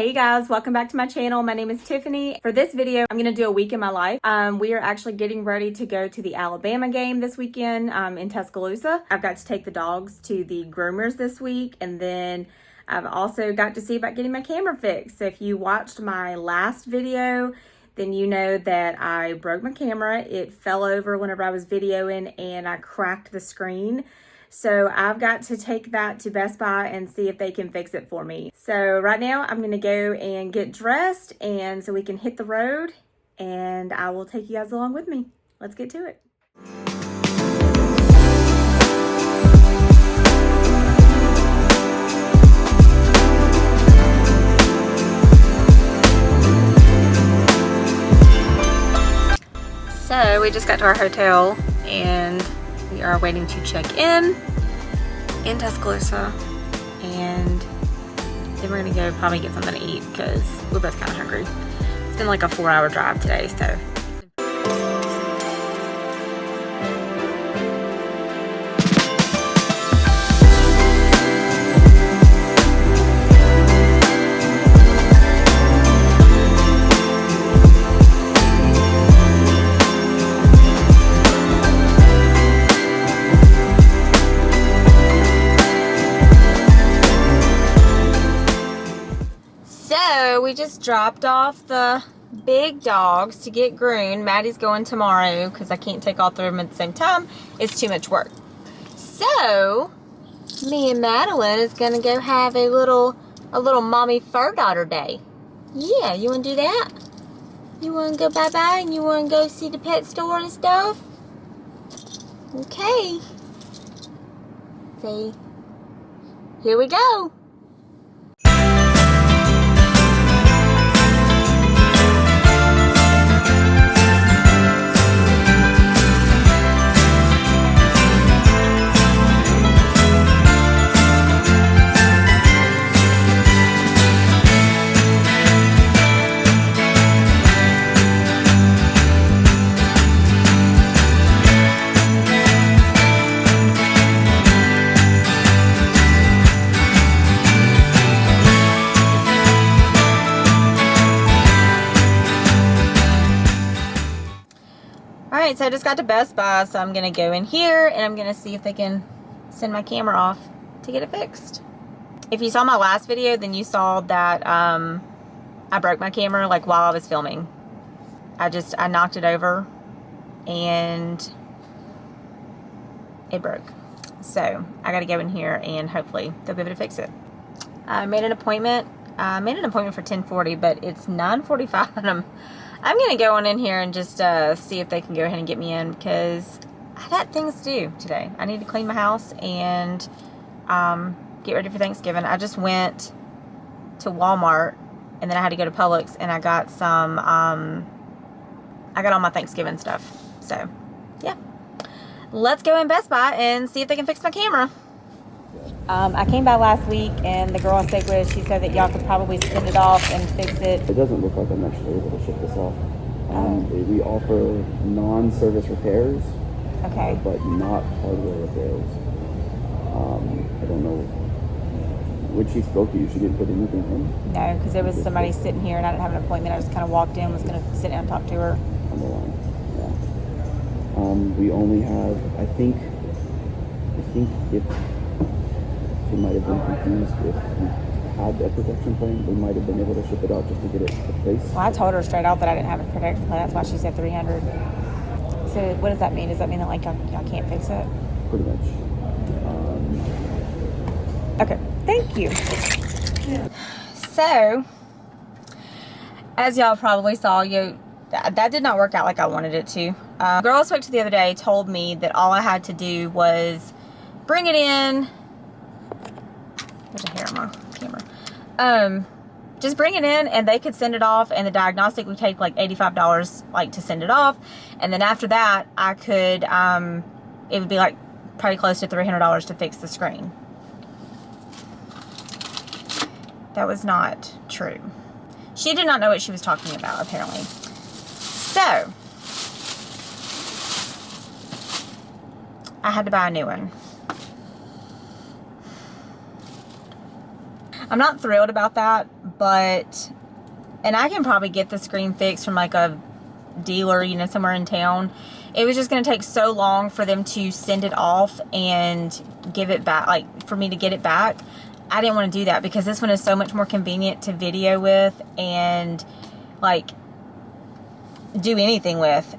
Hey you guys, welcome back to my channel. My name is Tiffany. For this video, I'm going to do a week in my life. We are actually getting ready to go to the Alabama game this weekend in Tuscaloosa. I've got to take the dogs to the groomers this week, and then I've also got to see about getting my camera fixed. So if you watched my last video, then you know that I broke my camera. It fell over whenever I was videoing and I cracked the screen. So I've got to take that to Best Buy and see if they can fix it for me. So right now I'm gonna go and get dressed and so we can hit the road, and I will take you guys along with me. Let's get to it. So we just got to our hotel and we are waiting to check in Tuscaloosa, and then we're gonna go probably get something to eat because we're both kind of hungry. It's been like a 4-hour drive today, so. We just dropped off the big dogs to get groomed. Maddie's going tomorrow because I can't take all three of them at the same time. It's too much work. So me and Madeline is gonna go have a little mommy fur daughter day. Yeah, you wanna do that? You wanna go bye-bye and you wanna go see the pet store and stuff? Okay. See, here we go. Alright, so I just got to Best Buy, so I'm going to go in here and I'm going to see if they can send my camera off to get it fixed. If you saw my last video, then you saw that I broke my camera like while I was filming. I knocked it over and it broke. So I got to go in here and hopefully they'll be able to fix it. I made an appointment. I made an appointment for 10:40, but it's 9:45 and I'm going to go on in here and just see if they can go ahead and get me in because I got things to do today. I need to clean my house and get ready for Thanksgiving. I just went to Walmart and then I had to go to Publix and I got some, I got all my Thanksgiving stuff. So, yeah. Let's go in Best Buy and see if they can fix my camera. I came by last week and the girl I stayed with, she said that y'all could probably send it off and fix it. It doesn't look like I'm actually able to ship this off. We offer non-service repairs, okay, but not hardware repairs. I don't know. When she spoke to you, she didn't put anything in? No, because there was somebody sitting here and I didn't have an appointment. I just kind of walked in, was going to sit down and talk to her. On the line, yeah. We only have, I think if she might have been confused if we had a protection plan, we might have been able to ship it out just to get it replaced. Well, I told her straight out that I didn't have a protection plan. That's why she said 300. So what does that mean? Does that mean that like y'all can't fix it? Pretty much. Okay, thank you. So, as y'all probably saw, that did not work out like I wanted it to. The girl I spoke to the other day told me that all I had to do was bring it in. There's a hair on my camera. Just bring it in and they could send it off, and the diagnostic would take like $85 like to send it off, and then after that I could it would be like probably close to $300 to fix the screen. That was not true. She did not know what she was talking about, apparently. So I had to buy a new one. I'm not thrilled about that, but, and I can probably get the screen fixed from like a dealer, you know, somewhere in town. It was just going to take so long for them to send it off and give it back, like for me to get it back. I didn't want to do that because this one is so much more convenient to video with and like do anything with.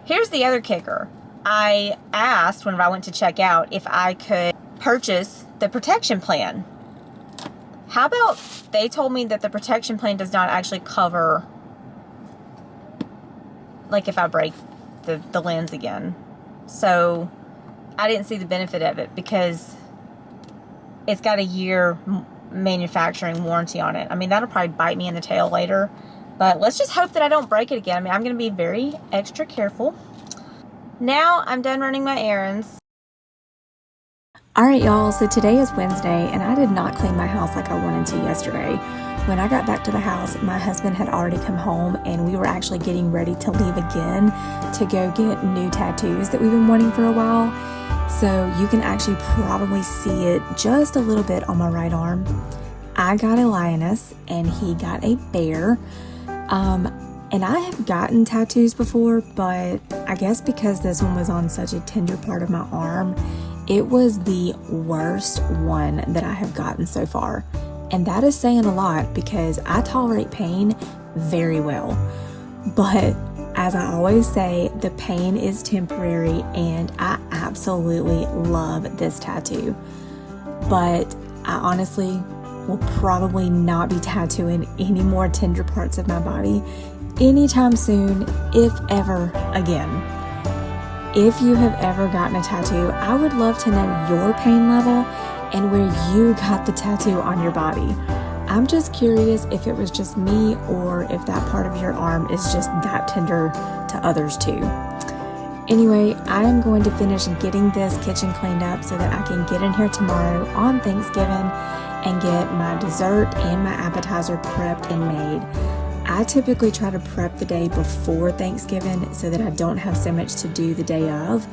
Here's the other kicker. I asked whenever I went to check out if I could purchase the protection plan. How about they told me that the protection plan does not actually cover, like if I break the lens again. So I didn't see the benefit of it because it's got a year manufacturing warranty on it. I mean, that'll probably bite me in the tail later, but let's just hope that I don't break it again. I mean, I'm going to be very extra careful. Now I'm done running my errands. Alright y'all, so today is Wednesday and I did not clean my house like I wanted to yesterday. When I got back to the house, my husband had already come home and we were actually getting ready to leave again to go get new tattoos that we've been wanting for a while. So you can actually probably see it just a little bit on my right arm. I got a lioness and he got a bear. And I have gotten tattoos before, but I guess because this one was on such a tender part of my arm, it was the worst one that I have gotten so far. And that is saying a lot because I tolerate pain very well. But as I always say, the pain is temporary and I absolutely love this tattoo. But I honestly will probably not be tattooing any more tender parts of my body anytime soon, if ever again. If you have ever gotten a tattoo, I would love to know your pain level and where you got the tattoo on your body. I'm just curious if it was just me or if that part of your arm is just that tender to others too. Anyway, I am going to finish getting this kitchen cleaned up so that I can get in here tomorrow on Thanksgiving and get my dessert and my appetizer prepped and made. I typically try to prep the day before Thanksgiving so that I don't have so much to do the day of.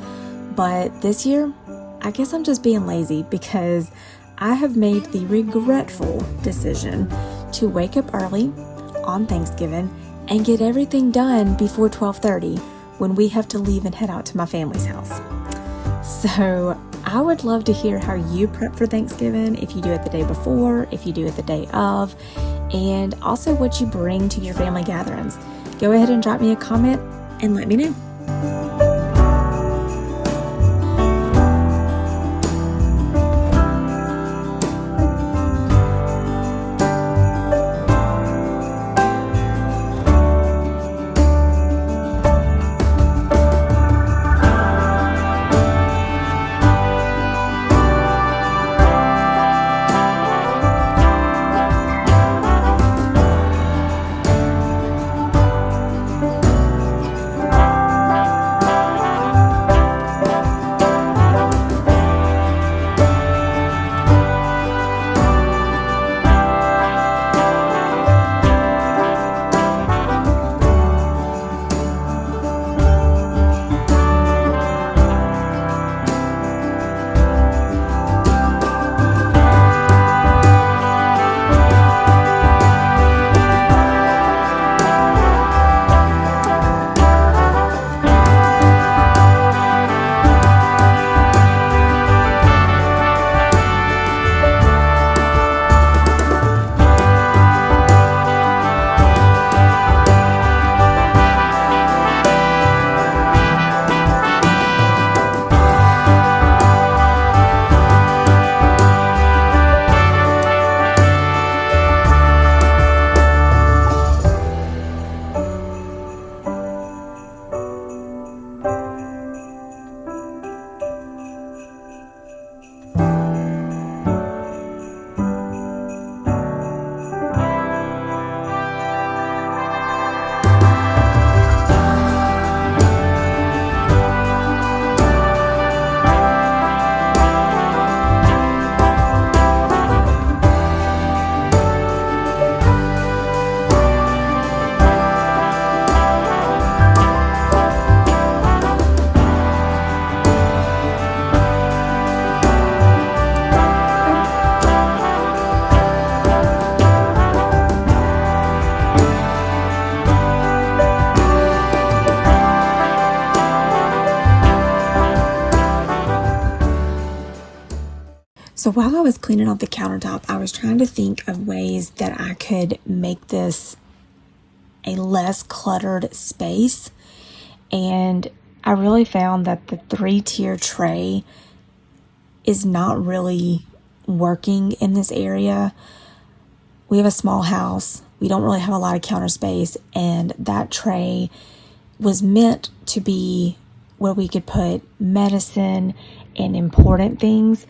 But this year, I guess I'm just being lazy because I have made the regretful decision to wake up early on Thanksgiving and get everything done before 12:30 when we have to leave and head out to my family's house. So I would love to hear how you prep for Thanksgiving, if you do it the day before, if you do it the day of, and also what you bring to your family gatherings. Go ahead and drop me a comment and let me know. So while I was cleaning off the countertop, I was trying to think of ways that I could make this a less cluttered space. And I really found that the 3-tier tray is not really working in this area. We have a small house. We don't really have a lot of counter space, and that tray was meant to be where we could put medicine and important things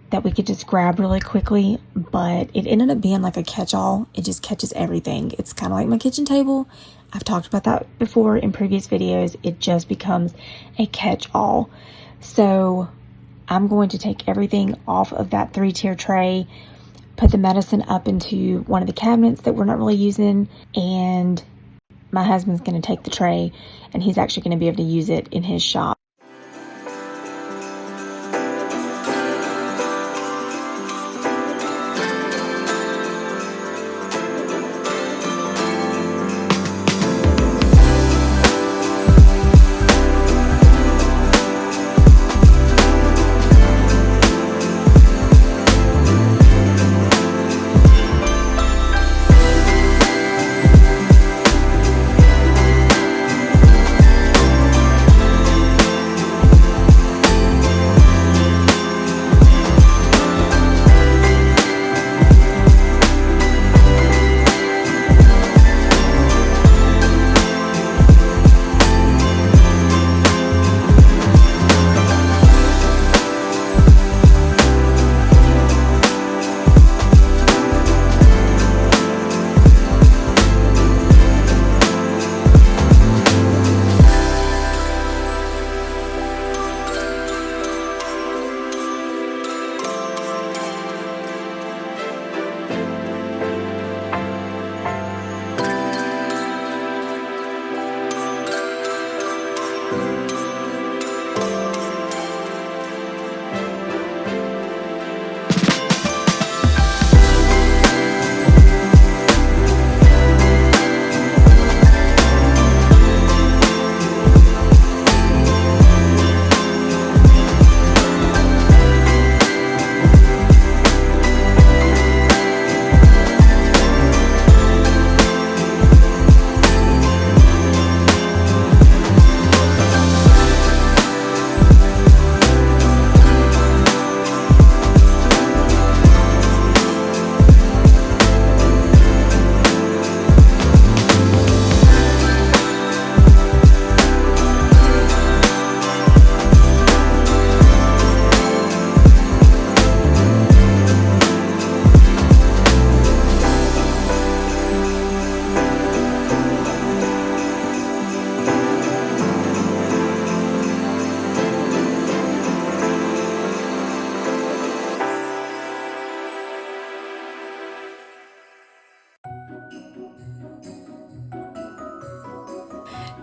that we could just grab really quickly, but it ended up being like a catch-all. It just catches everything. It's kind of like my kitchen table. I've talked about that before in previous videos. It just becomes a catch-all. So I'm going to take everything off of that 3-tier tray, put the medicine up into one of the cabinets that we're not really using, and my husband's going to take the tray, and he's actually going to be able to use it in his shop.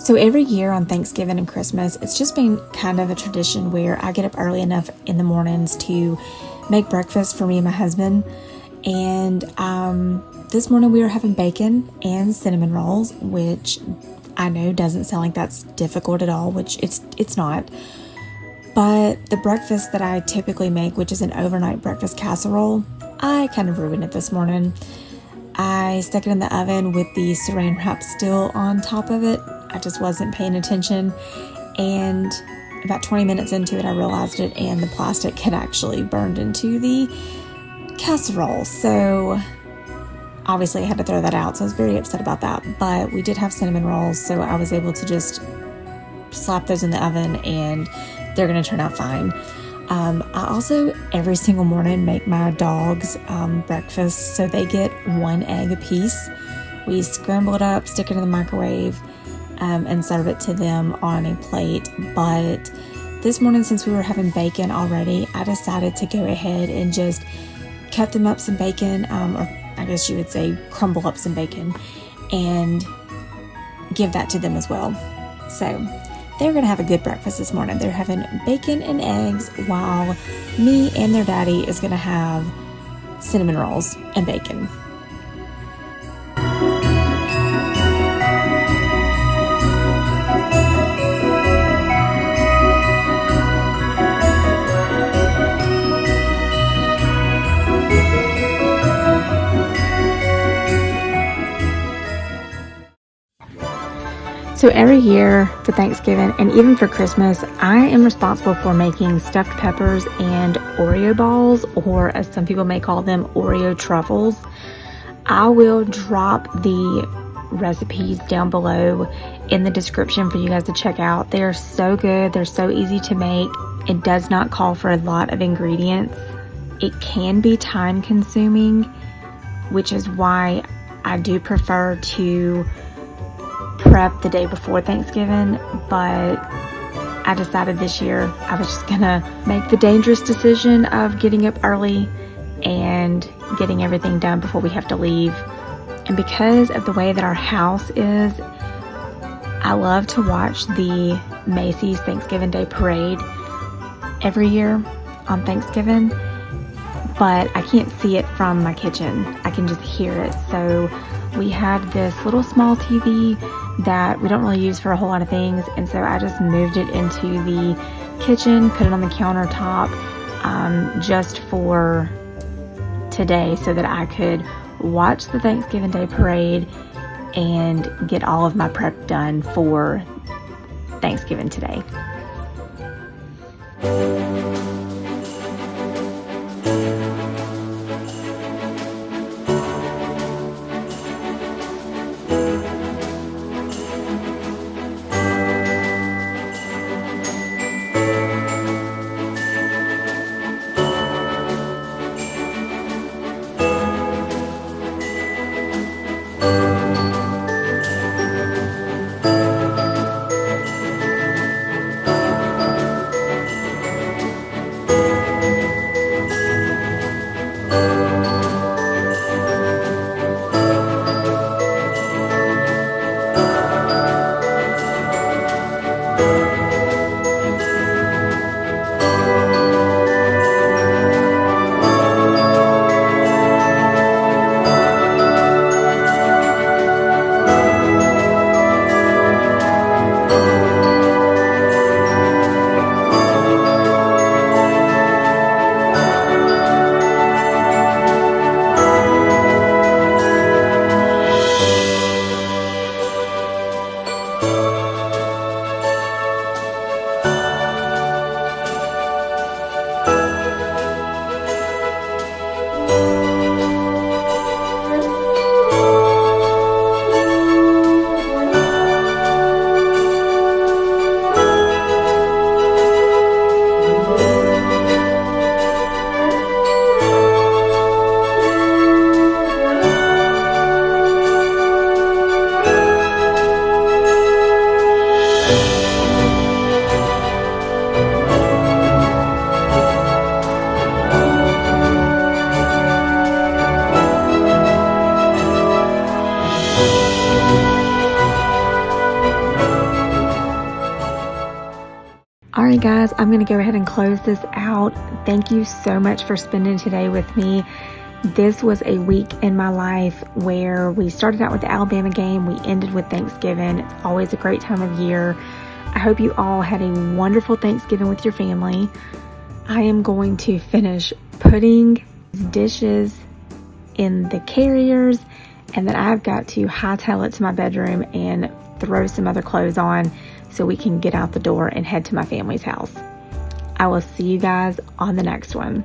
So every year on Thanksgiving and Christmas, it's just been kind of a tradition where I get up early enough in the mornings to make breakfast for me and my husband. And this morning we were having bacon and cinnamon rolls, which I know doesn't sound like that's difficult at all, which it's not. But the breakfast that I typically make, which is an overnight breakfast casserole, I kind of ruined it this morning. I stuck it in the oven with the saran wrap still on top of it. I just wasn't paying attention, and about 20 minutes into it I realized it, and the plastic had actually burned into the casserole. So obviously I had to throw that out, so I was very upset about that. But we did have cinnamon rolls, so I was able to just slap those in the oven and they're going to turn out fine. I also every single morning make my dogs breakfast, so they get 1 egg apiece. We scramble it up, stick it in the microwave, and serve it to them on a plate. But this morning, since we were having bacon already, I decided to go ahead and just cut them up some bacon, or I guess you would say crumble up some bacon, and give that to them as well. So they're going to have a good breakfast this morning. They're having bacon and eggs, while me and their daddy is going to have cinnamon rolls and bacon. So every year for Thanksgiving and even for Christmas, I am responsible for making stuffed peppers and Oreo balls, or as some people may call them, Oreo truffles. I will drop the recipes down below in the description for you guys to check out. They are so good. They're so easy to make. It does not call for a lot of ingredients. It can be time consuming, which is why I do prefer to prep the day before Thanksgiving, but I decided this year I was just gonna make the dangerous decision of getting up early and getting everything done before we have to leave. And because of the way that our house is, I love to watch the Macy's Thanksgiving Day Parade every year on Thanksgiving, but I can't see it from my kitchen. I can just hear it. So we had this little small TV that we don't really use for a whole lot of things, and so I just moved it into the kitchen, put it on the countertop just for today so that I could watch the Thanksgiving Day Parade and get all of my prep done for Thanksgiving today. Alright guys, I'm going to go ahead and close this out. Thank you so much for spending today with me. This was a week in my life where we started out with the Alabama game, we ended with Thanksgiving. It's always a great time of year. I hope you all had a wonderful Thanksgiving with your family. I am going to finish putting dishes in the carriers, and then I've got to hightail it to my bedroom and throw some other clothes on so we can get out the door and head to my family's house. I will see you guys on the next one.